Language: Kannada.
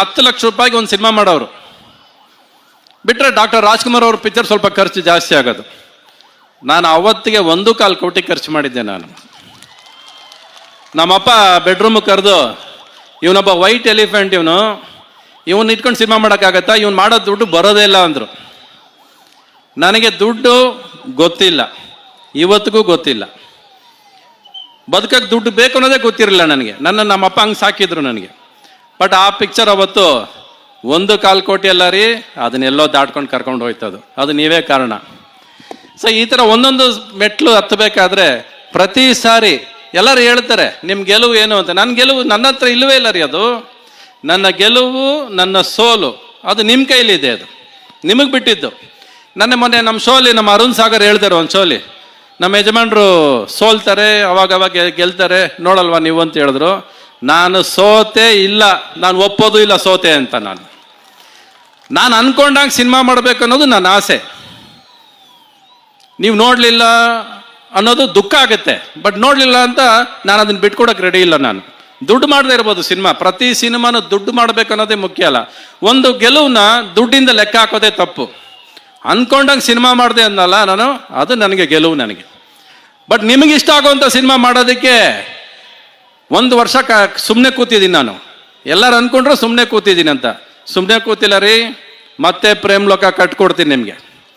10 ಲಕ್ಷ ರೂಪಾಯಿಗೆ ಒಂದು ಸಿನಿಮಾ ಮಾಡೋರು ಬಿಟ್ಟರೆ ಡಾಕ್ಟರ್ ರಾಜ್ಕುಮಾರ್ ಅವ್ರ ಪಿಕ್ಚರ್ ಸ್ವಲ್ಪ ಖರ್ಚು ಜಾಸ್ತಿ ಆಗೋದು. ನಾನು ಅವತ್ತಿಗೆ 1.25 ಕೋಟಿ ಖರ್ಚು ಮಾಡಿದ್ದೆ. ನಮ್ಮಪ್ಪ ಬೆಡ್ರೂಮ್ ಕರೆದು, ಇವನೊಬ್ಬ ವೈಟ್ ಎಲಿಫೆಂಟ್, ಇವನು ಇಟ್ಕೊಂಡು ಸಿನಿಮಾ ಮಾಡೋಕ್ಕಾಗತ್ತಾ, ಇವನು ಮಾಡೋ ದುಡ್ಡು ಬರೋದೇ ಇಲ್ಲ ಅಂದರು. ನನಗೆ ದುಡ್ಡು ಗೊತ್ತಿಲ್ಲ, ಇವತ್ತಿಗೂ ಗೊತ್ತಿಲ್ಲ. ಬದುಕಕ್ಕೆ ದುಡ್ಡು ಬೇಕು ಅನ್ನೋದೇ ಗೊತ್ತಿರಲಿಲ್ಲ ನನಗೆ. ನಮ್ಮಪ್ಪ ಹಂಗೆ ಸಾಕಿದ್ರು ನನಗೆ. ಬಟ್ ಆ ಪಿಕ್ಚರ್ ಅವತ್ತು 1.25 ಕೋಟಿ ಅಲ್ಲ ರೀ, ಅದನ್ನೆಲ್ಲೋ ದಾಟ್ಕೊಂಡು ಕರ್ಕೊಂಡು ಹೋಯ್ತದು. ಅದು ನೀವೇ ಕಾರಣ. ಸೊ ಈ ಥರ ಒಂದೊಂದು ಮೆಟ್ಲು ಹತ್ತಬೇಕಾದ್ರೆ ಪ್ರತಿ ಸಾರಿ ಎಲ್ಲರೂ ಹೇಳ್ತಾರೆ ನಿಮ್ಮ ಗೆಲುವು ಏನು ಅಂತ. ನನ್ನ ಗೆಲುವು ನನ್ನ ಹತ್ರ ಇಲ್ಲವೇ ಇಲ್ಲ ರೀ. ಅದು ನನ್ನ ಗೆಲುವು, ನನ್ನ ಸೋಲು ಅದು ನಿಮ್ಮ ಕೈಲಿದೆ, ಅದು ನಿಮಗೆ ಬಿಟ್ಟಿದ್ದು. ಮೊನ್ನೆ ನಮ್ಮ ಶೋಲಿ ನಮ್ಮ ಅರುಣ್ ಸಾಗರ್ ಹೇಳ್ತಾರೆ, ಒಂದು ಶೋಲಿ ನಮ್ಮ ಯಜಮಾನ್ರು ಸೋಲ್ತಾರೆ, ಅವಾಗ ಗೆಲ್ತಾರೆ ನೋಡಲ್ವಾ ನೀವು ಅಂತ ಹೇಳಿದ್ರು. ನಾನು ಸೋತೆ ಇಲ್ಲ, ನಾನು ಒಪ್ಪೋದು ಇಲ್ಲ ಸೋತೆ ಅಂತ. ನಾನು ಅನ್ಕೊಂಡಾಗ ಸಿನಿಮಾ ಮಾಡಬೇಕು ಅನ್ನೋದು ನನ್ನ ಆಸೆ. ನೀವು ನೋಡಲಿಲ್ಲ ಅನ್ನೋದು ದುಃಖ ಆಗುತ್ತೆ. ಬಟ್ ನೋಡಲಿಲ್ಲ ಅಂತ ನಾನು ಅದನ್ನು ಬಿಟ್ಕೊಡಕ್ಕೆ ರೆಡಿ ಇಲ್ಲ. ನಾನು ದುಡ್ಡು ಮಾಡದೇ ಇರ್ಬೋದು ಸಿನಿಮಾ, ಪ್ರತಿ ಸಿನಿಮಾನು ದುಡ್ಡು ಮಾಡಬೇಕು ಅನ್ನೋದೇ ಮುಖ್ಯ ಅಲ್ಲ. ಒಂದು ಗೆಲುವನ್ನ ದುಡ್ಡಿಂದ ಲೆಕ್ಕ ಹಾಕೋದೇ ತಪ್ಪು. ಅನ್ಕೊಂಡಂಗೆ ಸಿನಿಮಾ ಮಾಡಿದೆ ಅನ್ನಲ್ಲ ನಾನು, ಅದು ನನಗೆ ಗೆಲುವು ನನಗೆ. ಬಟ್ ನಿಮಗೆ ಇಷ್ಟ ಆಗುವಂಥ ಸಿನಿಮಾ ಮಾಡೋದಕ್ಕೆ 1 ವರ್ಷ ಸುಮ್ಮನೆ ಕೂತಿದ್ದೀನಿ ನಾನು. ಎಲ್ಲರೂ ಅಂದ್ಕೊಂಡ್ರು ಸುಮ್ಮನೆ ಕೂತಿದ್ದೀನಿ ಅಂತ. ಸುಮ್ಮನೆ ಕೂತಿಲ್ಲ ರೀ, ಮತ್ತೆ ಪ್ರೇಮ್ ಲೋಕ ಕಟ್ಕೊಡ್ತೀನಿ ನಿಮಗೆ.